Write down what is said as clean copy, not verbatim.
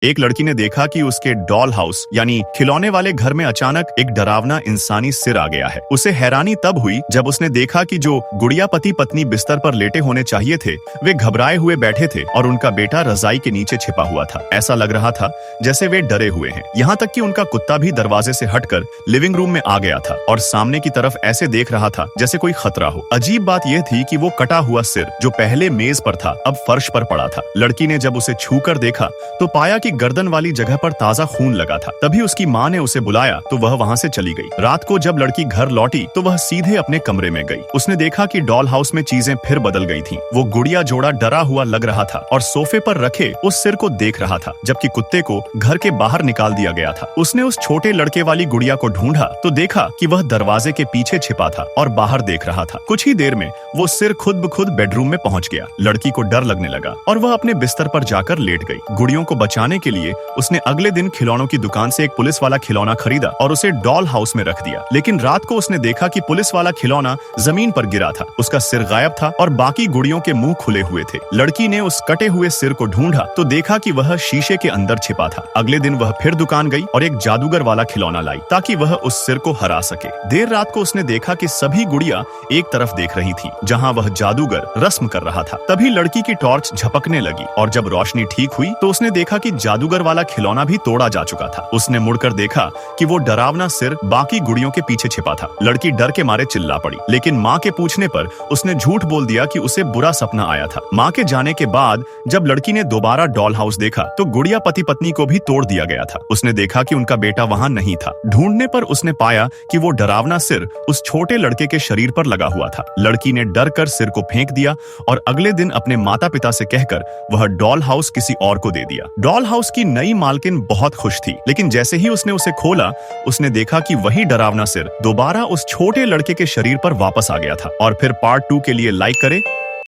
एक लड़की ने देखा कि उसके डॉल हाउस यानी खिलौने वाले घर में अचानक एक डरावना इंसानी सिर आ गया है। उसे हैरानी तब हुई जब उसने देखा कि जो गुड़िया पति पत्नी बिस्तर पर लेटे होने चाहिए थे वे घबराए हुए बैठे थे और उनका बेटा रजाई के नीचे छिपा हुआ था। ऐसा लग रहा था जैसे वे डरे हुए हैं। यहाँ तक कि उनका कुत्ता भी दरवाजे से हटकर लिविंग रूम में आ गया था और सामने की तरफ ऐसे देख रहा था जैसे कोई खतरा हो। अजीब बात यह थी कि वो कटा हुआ सिर जो पहले मेज पर था अब फर्श पर पड़ा था। लड़की ने जब उसे छूकर देखा तो पाया कि गर्दन वाली जगह पर ताजा खून लगा था। तभी उसकी माँ ने उसे बुलाया तो वह वहाँ से चली गई। रात को जब लड़की घर लौटी तो वह सीधे अपने कमरे में गई। उसने देखा कि डॉल हाउस में चीजें फिर बदल गई थीं। वो गुड़िया जोड़ा डरा हुआ लग रहा था और सोफे पर रखे उस सिर को देख रहा था, जबकि कुत्ते को घर के बाहर निकाल दिया गया था। उसने उस छोटे लड़के वाली गुड़िया को ढूंढा तो देखा कि वह दरवाजे के पीछे छिपा था और बाहर देख रहा था। कुछ ही देर में वो सिर खुद ब खुद बेडरूम में पहुंच गया। लड़की को डर लगने लगा और वह अपने बिस्तर पर जाकर लेट गई। गुड़ियों को बचाने के लिए उसने अगले दिन खिलौनों की दुकान से एक पुलिस वाला खिलौना खरीदा और उसे डॉल हाउस में रख दिया। लेकिन रात को उसने देखा कि पुलिस वाला खिलौना जमीन पर गिरा था। उसका सिर गायब था और बाकी गुड़ियों के मुंह खुले हुए थे। लड़की ने उस कटे हुए सिर को ढूंढा तो देखा कि वह शीशे के अंदर छिपा था। अगले दिन वह फिर दुकान गई और एक जादूगर वाला खिलौना लाई ताकि वह उस सिर को हरा सके। देर रात को उसने देखा कि सभी गुड़िया एक तरफ देख रही थी जहाँ वह जादूगर रस्म कर रहा था। तभी लड़की की टॉर्च झपकने लगी और जब रोशनी ठीक हुई तो उसने देखा कि जादूगर वाला खिलौना भी तोड़ा जा चुका था। उसने मुड़कर देखा कि वो डरावना सिर बाकी गुड़ियों के पीछे छिपा था। लड़की डर के मारे चिल्ला पड़ी, लेकिन माँ के पूछने पर उसने झूठ बोल दिया कि उसे बुरा सपना आया था। माँ के जाने के बाद जब लड़की ने दोबारा डॉल हाउस देखा तो गुड़िया पति पत्नी को भी तोड़ दिया गया था। उसने देखा कि उनका बेटा वहाँ नहीं था। ढूंढने पर उसने पाया कि वो डरावना सिर उस छोटे लड़के के शरीर पर लगा हुआ था। लड़की ने डर कर सिर को फेंक दिया और अगले दिन अपने माता पिता से कहकर वह डॉल हाउस किसी और को दे दिया। डॉल हाउस की नई मालकिन बहुत खुश थी, लेकिन जैसे ही उसने उसे खोला उसने देखा कि वही डरावना सिर दोबारा उस छोटे लड़के के शरीर पर वापस आ गया था। और फिर पार्ट 2 के लिए लाइक करें